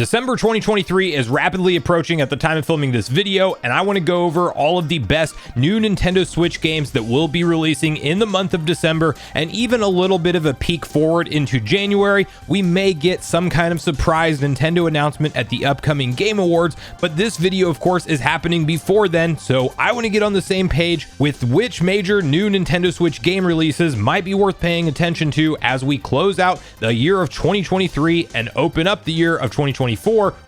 December 2023 is rapidly approaching at the time of filming this video, and I want to go over all of the best new Nintendo Switch games that will be releasing in the month of December, and even a little bit of a peek forward into January. We may get some kind of surprise Nintendo announcement at the upcoming Game Awards, but this video of course is happening before then, so I want to get on the same page with which major new Nintendo Switch game releases might be worth paying attention to as we close out the year of 2023 and open up the year of 2024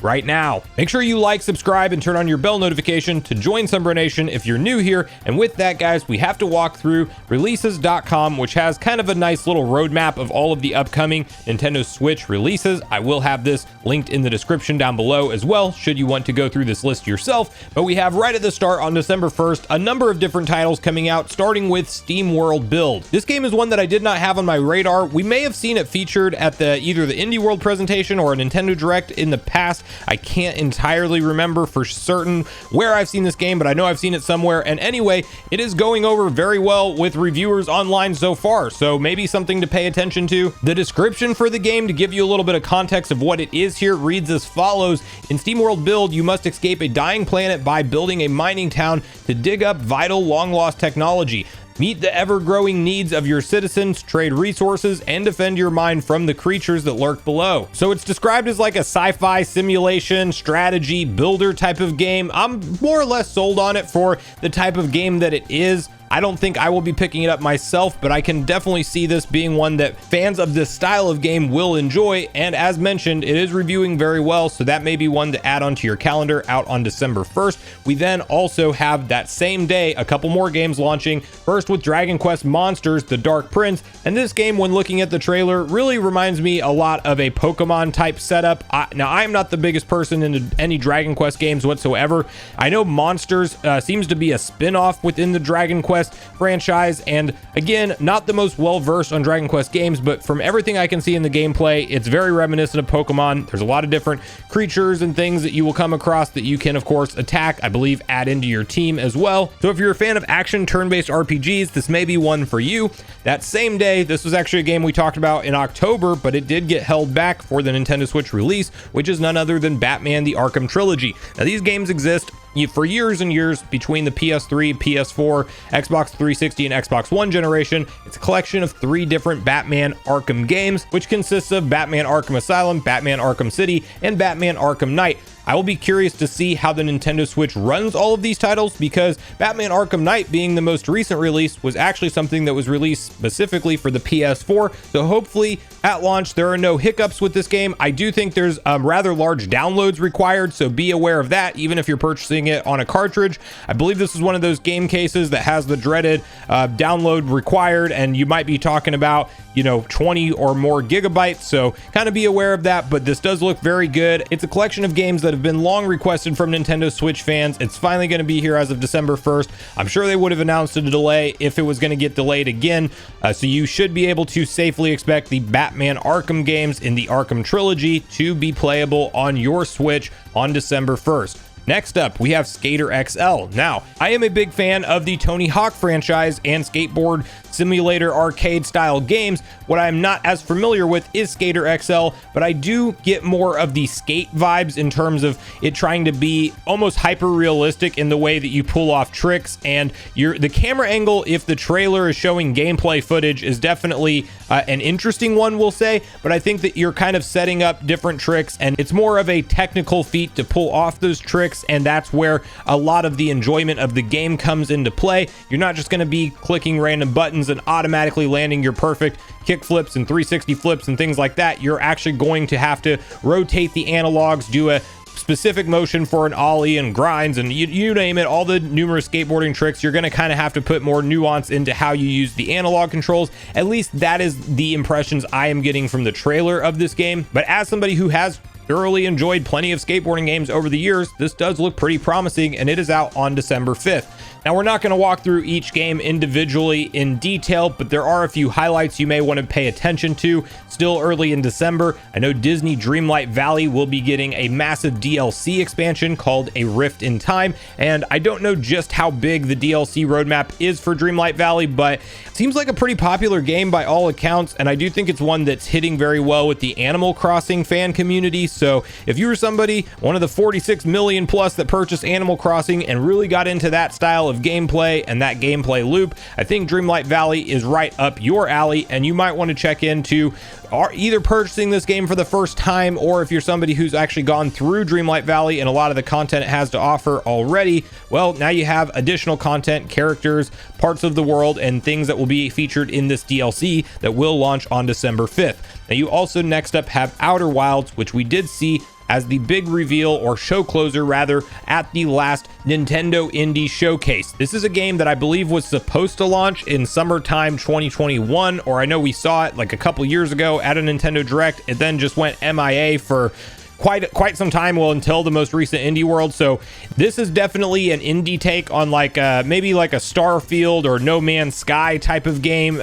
right now. Make sure you like, subscribe, and turn on your bell notification to join Sunbro Nation if you're new here. And with that, guys, we have to walk through releases.com, which has kind of a nice little roadmap of all of the upcoming Nintendo Switch releases. I will have this linked in the description down below as well, should you want to go through this list yourself. But we have right at the start on December 1st, a number of different titles coming out, starting with Steam World Build. This game is one that I did not have on my radar. We may have seen it featured at either the Indie World presentation or a Nintendo Direct in the past. I can't entirely remember for certain where I've seen this game, but I know I've seen it somewhere. And anyway, it is going over very well with reviewers online so far, so maybe something to pay attention to. The description for the game, to give you a little bit of context of what it is here, reads as follows. In Steam World Build, you must escape a dying planet by building a mining town to dig up vital long-lost technology. Meet the ever-growing needs of your citizens, trade resources, and defend your mine from the creatures that lurk below. So it's described as like a sci-fi simulation, strategy, builder type of game. I'm more or less sold on it for the type of game that it is. I don't think I will be picking it up myself, but I can definitely see this being one that fans of this style of game will enjoy. And as mentioned, it is reviewing very well, so that may be one to add onto your calendar out on December 1st. We then also have that same day a couple more games launching, first with Dragon Quest Monsters: The Dark Prince. And this game, when looking at the trailer, really reminds me a lot of a Pokemon type setup. Now, I'm not the biggest person into any Dragon Quest games whatsoever. I know Monsters seems to be a spin-off within the Dragon Quest franchise, and again, not the most well versed on Dragon Quest games, but from everything I can see in the gameplay, it's very reminiscent of Pokemon. There's a lot of different creatures and things that you will come across that you can of course attack, I believe add into your team as well. So if you're a fan of action turn-based RPGs, this may be one for you. That same day, this was actually a game we talked about in October, but it did get held back for the Nintendo Switch release, which is none other than Batman: The Arkham Trilogy. Now, these games exist for years and years between the PS3, PS4, Xbox 360, and Xbox One generation. It's a collection of 3 different Batman Arkham games, which consists of Batman Arkham Asylum, Batman Arkham City, and Batman Arkham Knight. I will be curious to see how the Nintendo Switch runs all of these titles, because Batman Arkham Knight, being the most recent release, was actually something that was released specifically for the PS4. So hopefully at launch there are no hiccups with this game. I do think there's rather large downloads required, so be aware of that even if you're purchasing it on a cartridge. I believe this is one of those game cases that has the dreaded download required, and you might be talking about 20 or more gigabytes, so kind of be aware of that. But this does look very good. It's a collection of games that have been long requested from Nintendo Switch fans. It's finally going to be here as of December 1st. I'm sure they would have announced a delay if it was going to get delayed again, so you should be able to safely expect the Batman Arkham games in the Arkham Trilogy to be playable on your Switch on December 1st. Next up, we have Skater XL. Now, I am a big fan of the Tony Hawk franchise and skateboard simulator arcade style games. What I'm not as familiar with is Skater XL, but I do get more of the skate vibes in terms of it trying to be almost hyper realistic in the way that you pull off tricks, and the camera angle, if the trailer is showing gameplay footage, is definitely an interesting one, we'll say. But I think that you're kind of setting up different tricks, and it's more of a technical feat to pull off those tricks, and that's where a lot of the enjoyment of the game comes into play. You're not just going to be clicking random buttons and automatically landing your perfect kick flips and 360 flips and things like that. You're actually going to have to rotate the analogs, do a specific motion for an ollie and grinds, and you name it, all the numerous skateboarding tricks. You're going to kind of have to put more nuance into how you use the analog controls. At least that is the impressions I am getting from the trailer of this game. But as somebody who has thoroughly enjoyed plenty of skateboarding games over the years, this does look pretty promising, and it is out on December 5th. Now, we're not going to walk through each game individually in detail, but there are a few highlights you may want to pay attention to. Still early in December, I know Disney Dreamlight Valley will be getting a massive DLC expansion called A Rift in Time, and I don't know just how big the DLC roadmap is for Dreamlight Valley, but it seems like a pretty popular game by all accounts, and I do think it's one that's hitting very well with the Animal Crossing fan community. So So if you were somebody, one of the 46 million plus that purchased Animal Crossing and really got into that style of gameplay and that gameplay loop, I think Dreamlight Valley is right up your alley, and you might want to check into either purchasing this game for the first time, or if you're somebody who's actually gone through Dreamlight Valley and a lot of the content it has to offer already, well, now you have additional content, characters, parts of the world, and things that will be featured in this DLC that will launch on December 5th. Now you also next up have Outer Wilds, which we did see as the big reveal, or show closer rather, at the last Nintendo Indie Showcase. This is a game that I believe was supposed to launch in summertime 2021, or I know we saw it like a couple years ago at a Nintendo Direct. It then just went MIA for quite some time, well, until the most recent Indie World. So this is definitely an indie take on like maybe like a Starfield or No Man's Sky type of game,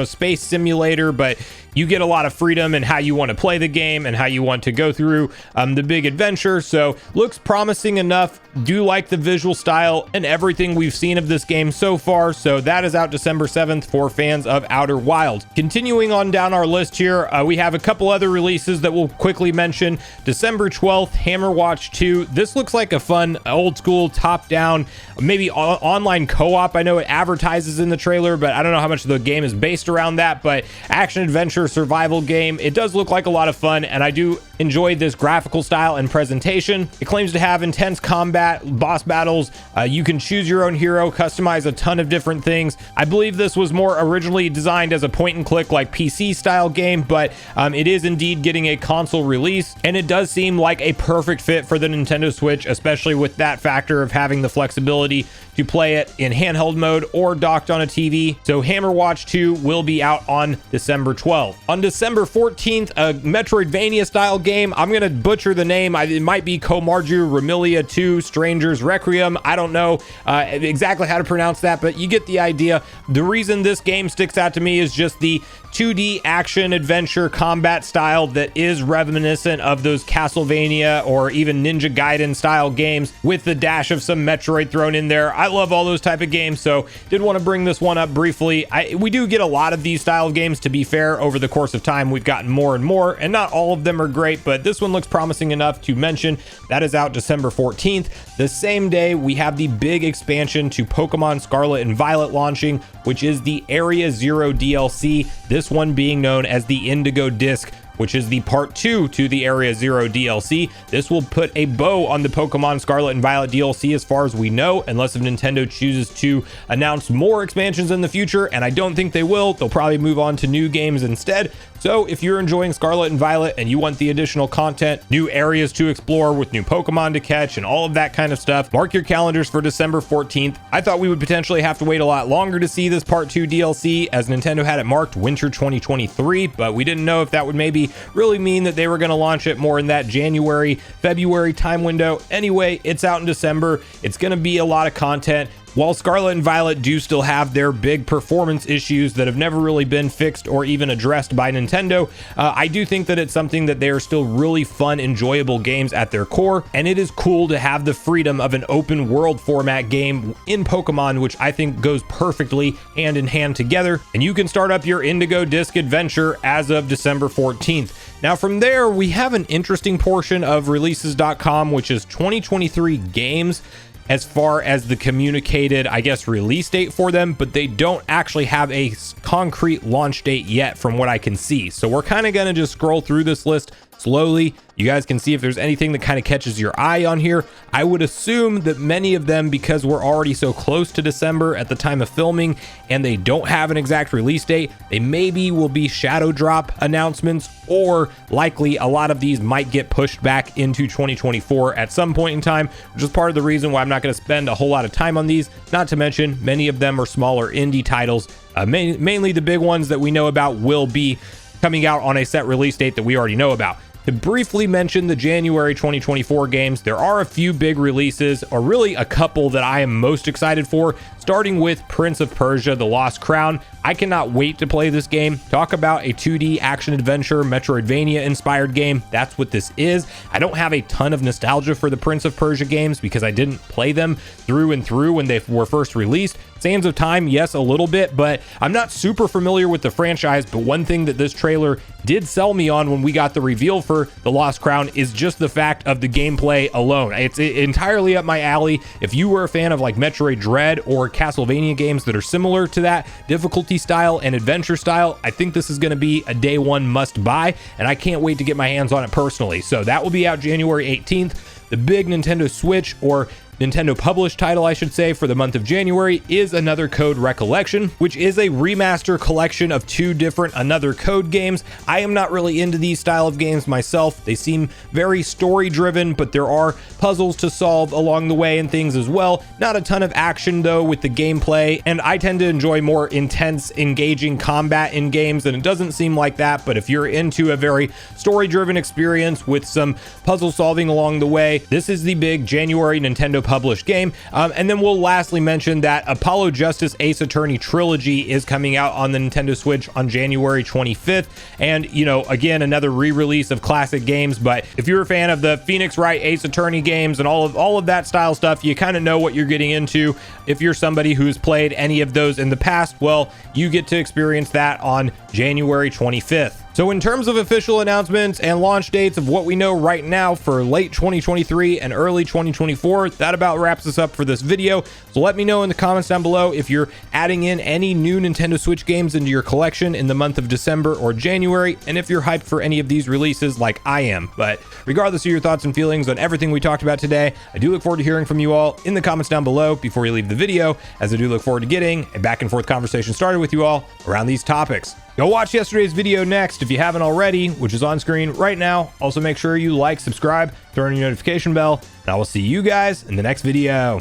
space simulator, but you get a lot of freedom in how you want to play the game and how you want to go through the big adventure. So looks promising enough. Do like the visual style and everything we've seen of this game so far. So that is out December 7th for fans of Outer Wilds. Continuing on down our list here, we have a couple other releases that we'll quickly mention. December 12th, Hammerwatch 2. This looks like a fun old school top down, maybe online co-op. I know it advertises in the trailer, but I don't know how much the game is based around that, but action adventure survival game. It does look like a lot of fun, and I do enjoy this graphical style and presentation. It claims to have intense combat, boss battles. You can choose your own hero, customize a ton of different things. I believe this was more originally designed as a point and click like PC style game, but it is indeed getting a console release, and it does seem like a perfect fit for the Nintendo Switch, especially with that factor of having the flexibility to play it in handheld mode or docked on a TV. So Hammerwatch 2 will be out on December 12th. On December 14th, a Metroidvania style game. I'm gonna butcher the name. It might be Komarju Remilia 2 Strangers Recream. I don't know exactly how to pronounce that, but you get the idea. The reason this game sticks out to me is just the 2D action adventure combat style that is reminiscent of those Castlevania or even Ninja Gaiden style games, with the dash of some Metroid thrown in there. I love all those type of games, so did want to bring this one up briefly. We do get a lot of these style of games, to be fair. Over the course of time, we've gotten more and more, and not all of them are great, but this one looks promising enough to mention. That is out December 14th. The same day, we have the big expansion to Pokemon Scarlet and Violet launching, which is the Area Zero DLC. This one being known as the Indigo Disc, which is the part 2 to the Area Zero DLC. This will put a bow on the Pokemon Scarlet and Violet DLC as far as we know, unless if Nintendo chooses to announce more expansions in the future, and I don't think they will. They'll probably move on to new games instead. So if you're enjoying Scarlet and Violet and you want the additional content, new areas to explore with new Pokemon to catch and all of that kind of stuff, mark your calendars for December 14th. I thought we would potentially have to wait a lot longer to see this part 2 DLC, as Nintendo had it marked winter 2023, but we didn't know if that would maybe really mean that they were going to launch it more in that January, February time window. Anyway, it's out in December. It's going to be a lot of content. While Scarlet and Violet do still have their big performance issues that have never really been fixed or even addressed by Nintendo, I do think that it's something that they are still really fun, enjoyable games at their core, and it is cool to have the freedom of an open world format game in Pokemon, which I think goes perfectly hand in hand together, and you can start up your Indigo Disc adventure as of December 14th. Now from there, we have an interesting portion of releases.com, which is 2023 games as far as the communicated, I guess, release date for them, but they don't actually have a concrete launch date yet from what I can see. So we're kind of going to just scroll through this list slowly. You guys can see if there's anything that kind of catches your eye on here. I would assume that many of them, because we're already so close to December at the time of filming and they don't have an exact release date, they maybe will be shadow drop announcements, or likely a lot of these might get pushed back into 2024 at some point in time, which is part of the reason why I'm not going to spend a whole lot of time on these. Not to mention, many of them are smaller indie titles. Mainly the big ones that we know about will be coming out on a set release date that we already know about. To briefly mention the January 2024 games, there are a few big releases, or really a couple that I am most excited for. starting with Prince of Persia: The Lost Crown. I cannot wait to play this game. Talk about a 2D action-adventure, Metroidvania-inspired game. That's what this is. I don't have a ton of nostalgia for the Prince of Persia games because I didn't play them through and through when they were first released. Sands of Time, yes, a little bit, but I'm not super familiar with the franchise. But one thing that this trailer did sell me on when we got the reveal for The Lost Crown is just the fact of the gameplay alone. It's entirely up my alley. If you were a fan of like Metroid Dread or Castlevania games that are similar to that difficulty style and adventure style, I think this is going to be a day one must buy, and I can't wait to get my hands on it personally. So that will be out January 18th. The big Nintendo Switch, or Nintendo published title, I should say, for the month of January is Another Code Recollection, which is a remaster collection of two different Another Code games. I am not really into these style of games myself. They seem very story driven, but there are puzzles to solve along the way and things as well. Not a ton of action though with the gameplay, and I tend to enjoy more intense, engaging combat in games, and it doesn't seem like that. But if you're into a very story driven experience with some puzzle solving along the way, this is the big January Nintendo published game. And then we'll lastly mention that Apollo Justice Ace Attorney Trilogy is coming out on the Nintendo Switch on January 25th. And, you know, again, another re-release of classic games. But if you're a fan of the Phoenix Wright Ace Attorney games and all of that style stuff, you kind of know what you're getting into. If you're somebody who's played any of those in the past, well, you get to experience that on January 25th. So in terms of official announcements and launch dates of what we know right now for late 2023 and early 2024, that about wraps us up for this video. So let me know in the comments down below if you're adding in any new Nintendo Switch games into your collection in the month of December or January, and if you're hyped for any of these releases like I am. But regardless of your thoughts and feelings on everything we talked about today, I do look forward to hearing from you all in the comments down below before you leave the video, as I do look forward to getting a back and forth conversation started with you all around these topics. Go watch yesterday's video next if you haven't already, which is on screen right now. Also make sure you like, subscribe, turn on your notification bell, and I will see you guys in the next video.